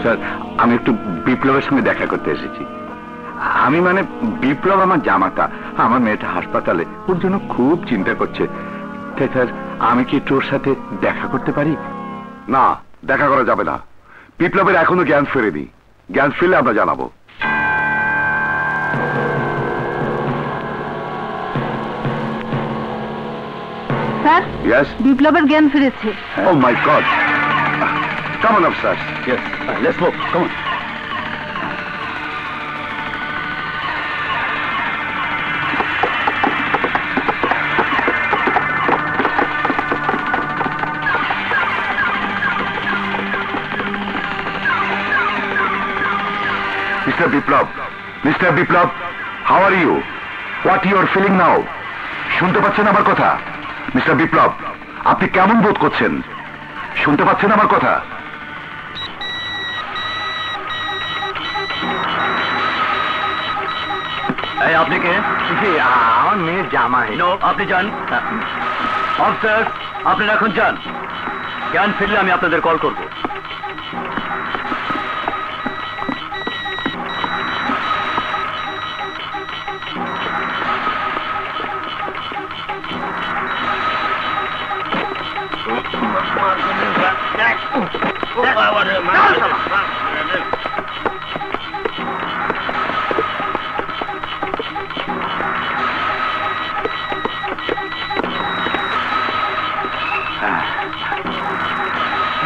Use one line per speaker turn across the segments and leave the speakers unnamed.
Sir, আমি একটু বিপ্লবের সঙ্গে দেখা করতে এসেছি। আমি মানে বিপ্লব আমার জামাতা, আমার মেয়েটা হাসপাতালে, ওর জন্য খুব চিন্তা করছে। তাই স্যার, আমি কি একটু ওর সাথে দেখা করতে পারি?
না, দেখা করা যাবে না। বিপ্লবের এখনো জ্ঞান ফেরেনি। জ্ঞান ফিরলে আমরা জানাবো।
Sir,
Yes?
বিপ্লবের জ্ঞান ফিরেছে।
Oh my God! Come on upstairs.
Yes, let's move. Come on.
Mr. Biplab, Mr. Biplab, how are you? What you are feeling now? শুনতে পাচ্ছেন আমার কথা? মিস্টার বিপ্লব, আপনি কেমন বোধ করছেন? শুনতে পাচ্ছেন আমার কথা?
আপনি কে? আমার মেয়ের জামাই। আপনি যান অফিসার, আপনারা এখন যান। জ্ঞান ফিরলে আমি আপনাদের কল করব।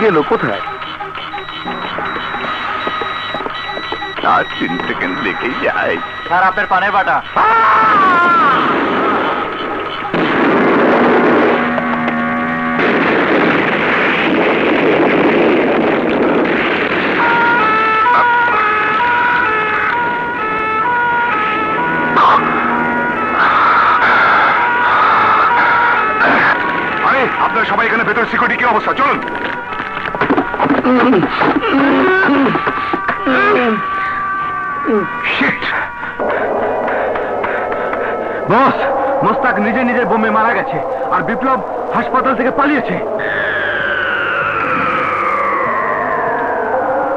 গেল কোথায়? 3 সেকেন্ড লেগেই যায়।
স্যার, আপনার পানের বাটা।
আরে, আপনারা সবাই এখানে ভেতর সিকিউরিটি কি অবস্থা? চলুন।
বস, মোস্তাক নিজে নিজের বোমে মারা গেছে, আর বিপ্লব হাসপাতাল থেকে পালিয়েছে।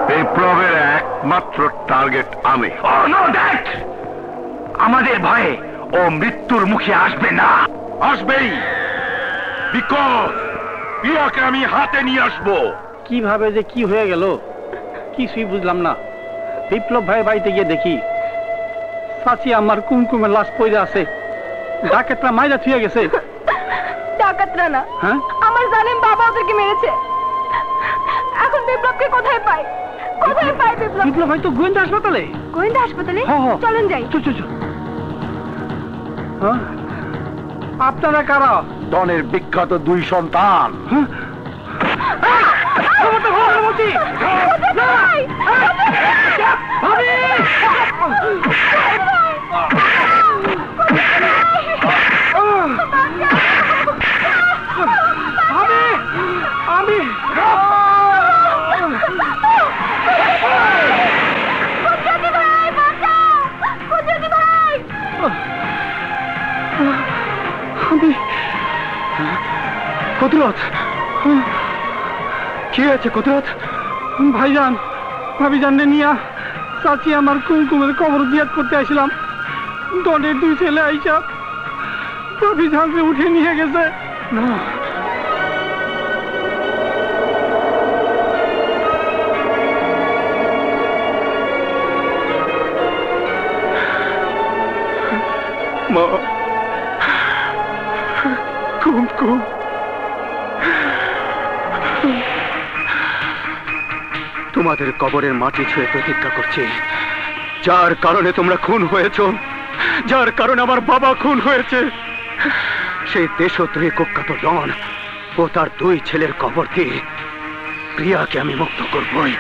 বিপ্লবের একমাত্র টার্গেট আমি।
আমাদের ভয়ে ও মৃত্যুর মুখে আসবে না।
আসবেই, বিকজ প্রিয়াকে আমি হাতে নিয়ে আসবো।
কিভাবে যে কি হয়ে গেল কিছুই বুঝলাম না। বিপ্লব ভাইয়ের বাড়িতে গিয়ে দেখি চাচি আমার কুমকুমের লাশ পড়ে আছে। ডাকাতরা মাইরা থুয়ে গেছে।
ডাকাতরা না,
হ্যাঁ,
আমার জানেন বাবা ওদেরকে মেরেছে। এখন বিপ্লবকে কোথায় পাই? কোথায় পাই বিপ্লব?
বিপ্লব ভাই তো গোয়েন্দা হাসপাতালে।
গোয়েন্দা হাসপাতালে?
হ্যাঁ।
চলেন যাই।
চল চল চল। হ্যাঁ, আপনারা কারা?
ডনের বিখ্যাত 2 সন্তান।
হ্যাঁ, কুদরত, কি হয়েছে কুদরত? ভাইজান, ভাবিজান নিয়া চাচি আমার কুমকুমের কবর জিয়াদ করতে আসলাম। ডনের 2 ছেলে আইসা ভাবিজানকে উঠে নিয়ে গেছে। না, মা, কুমকুম তোমাদের কবরের মাটি ছুঁয়ে প্রতিজ্ঞা করছি, যার কারণে তোমরা খুন হয়েছ, যার কারণে আমার বাবা খুন হয়েছে, সেই দেশদ্রোহী কুখ্যাত ডন ও তার 2 ছেলের কবর দিয়ে প্রিয়াকে আমি মুক্ত করবই।